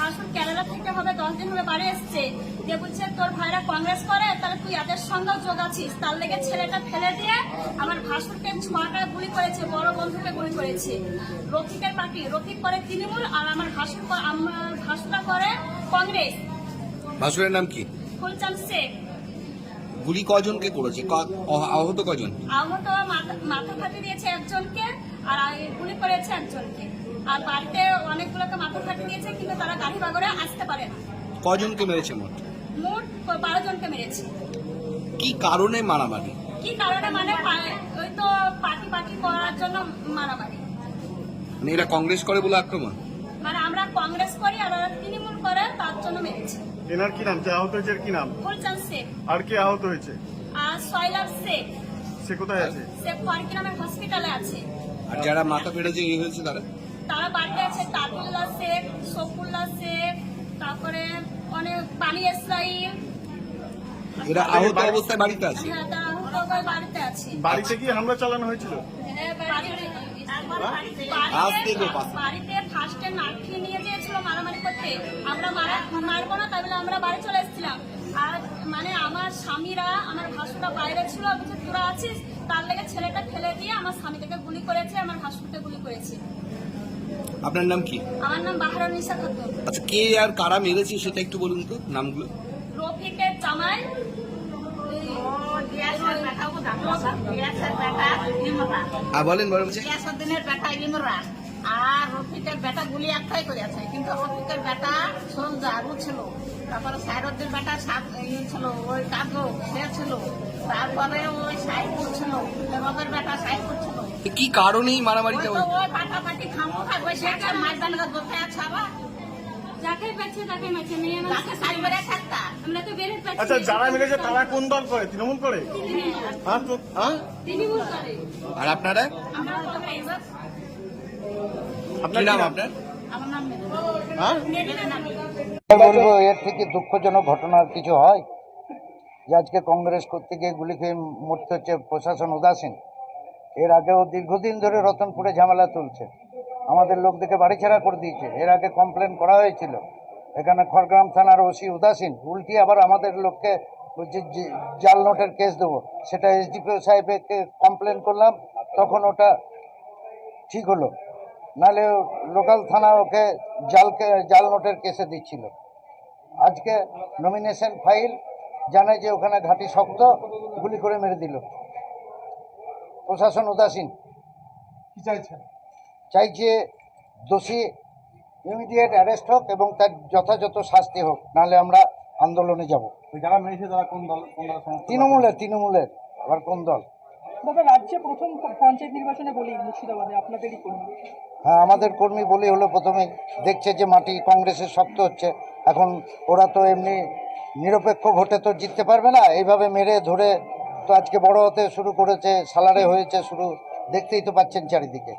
ভাসুর কেরালা থেকে হবে 10 দিন হলে বাড়ি এসছে, যে বলছে তোর ভাইরা কংগ্রেস করে, তাহলে তুই এদের সঙ্গেও যোগ আছিস। তার লেগে ছেলেটা ফেলে দিয়ে আমার ভাসুরকে ছোঁয়াটা গুলি করেছে, বড় বন্ধুকে গুলি করেছে। রফিকের পার্টি, রফিক করে তৃণমূল, আর আমার ভাসুরা করে কংগ্রেস। ভাসুরের নাম কি? ফুলচাঁদ শেখ। গুলি কজনকে করেছে? আহত কজন? আহত মাথা ফাটি দিয়েছে একজনকে, আর গুলি করেছে একজনকে। আর বাড়িতে অনেকগুলোকে মাথা ফাটি দিয়েছে, কিন্তু তারা গাড়ি বাগরে আসতে পারে না। কজনকে মেরেছে মোট? মোট 12 জনকে মেরেছে। কি কারণে মারামারি? কি কারণে মানে ওই তো পার্টি করার জন্য মারামারি। মানে এরা কংগ্রেস করে বলে আক্রমণ? মানে আমরা কংগ্রেস করি আর ওরা তৃণমূল করে, তার জন্য মেরেছে। এনার কি নাম? যে আহত হয়েছে কি নাম? ফুলচাঁদ শেখ। আর কে আহত হয়েছে? আর সয়লার শেখ। সে কোথায় আছে? সে ফরকি নামের হসপিটালে আছে। আর যারা মাথা ফেটেছে এই হয়েছে তারা বাড়িতে আছে। তাজুল্লাহ শেখ, সফুল্লাহ শেখ, তারপরে অনেক পানি ইসরাইল। এরা আহত অবস্থায় বাড়িতে আছে? হ্যাঁ, তারা আহত বাড়িতে আছে। বাড়িতে কি হামলা চালানো হয়েছিল? বাড়িতে ফার্স্টে লাঠি নিয়ে গিয়েছিল মারামারি করতে। আমরা মারবো না, তাই বলে আমরা বাড়ি চলে এসেছিলাম। আর মানে আমার স্বামীরা, আমার ভাসুরা বাইরে ছিল, বলছে তোরা আছিস, তার লেগে ছেলেটা ফেলে দিয়ে আমার স্বামীটাকে গুলি করেছে, আমার ভাসুরকে গুলি করেছে। আপনার নাম কি? আমার নাম বাহারুন্নিসা খাতুন। আচ্ছা, কে আর কারা মেরেছে সেটা একটু বলুন তো, নামগুলো। রফিকের জামাই, বলেন বলছে দিনের বেটা ইমরান, আর রফিকের বেটা গুলি একটাই করে আছে, কিন্তু রফিকের বেটা সোলজার ছিল। তারপরে সাইরুদ্দিন বেটা ছিল, ওই কাজু সে ছিল। তারপরে ওই সাইফুল ছিল, রবের বেটা সাইফুল ছিল। কি কারণেই মারামারিটা? ওই পাটাপাটি খামো থাকবে, সে একটা মাইদান বসে আছে। আবার যাকে পাচ্ছে তাকে মারছে, মেয়ে তাকে সাইড বেড়ে থাকতা। আমরা তো বেরোতে পারছি। আচ্ছা, যারা মেরেছে তারা কোন দল করে? তৃণমূল করে? হ্যাঁ তো হ্যাঁ, তৃণমূল করে। আর আপনারা? আমরা তো এবার আপনার নাম? আপনার আমার নাম হ্যাঁ, বলবো এর থেকে দুঃখজনক ঘটনা আর কিছু হয় যে আজকে কংগ্রেস করতে গিয়ে গুলি খেয়ে মরতে হচ্ছে প্রশাসন উদাসীন। এর আগেও দীর্ঘদিন ধরে রতনপুরে ঝামেলা চলছে, আমাদের লোকদেরকে বাড়িছাড়া করে দিয়েছে। এর আগে কমপ্লেন করা হয়েছিল, এখানে খড়গ্রাম থানার ওসি উদাসীন, উল্টি আবার আমাদের লোককে বলছে জাল নোটের কেস দেবো। সেটা এসডিপিও সাহেবকে কমপ্লেন করলাম, তখন ওটা ঠিক হলো, নাহলে লোকাল থানা ওকে জাল নোটের কেসে দিচ্ছিল। আজকে নমিনেশন ফাইল, জানে যে ওখানে ঘাঁটি শক্ত, গুলি করে মেরে দিল। প্রশাসন উদাসীন। কি চাইছেন? চাইছে দোষী ইমিডিয়েট অ্যারেস্ট হোক এবং তার যথাযথ শাস্তি হোক, নাহলে আমরা আন্দোলনে যাব। যারা মেরেছে তারা কোন দল? তৃণমূলের আবার কোন দল? দাদা, রাজ্যে প্রথম পঞ্চায়েত নির্বাচনে বলি মুর্শিদাবাদে আপনাদেরই কর্মী। হ্যাঁ, আমাদের কর্মী বলি হলো প্রথমে। দেখছে যে মাটি কংগ্রেসের শক্ত হচ্ছে, এখন ওরা তো এমনি নিরপেক্ষ ভোটে তো জিততে পারবে না, এইভাবে মেরে ধরে তো আজকে বড় হতে শুরু করেছে, সালারে হয়েছে শুরু, দেখতেই তো পাচ্ছেন চারিদিকে।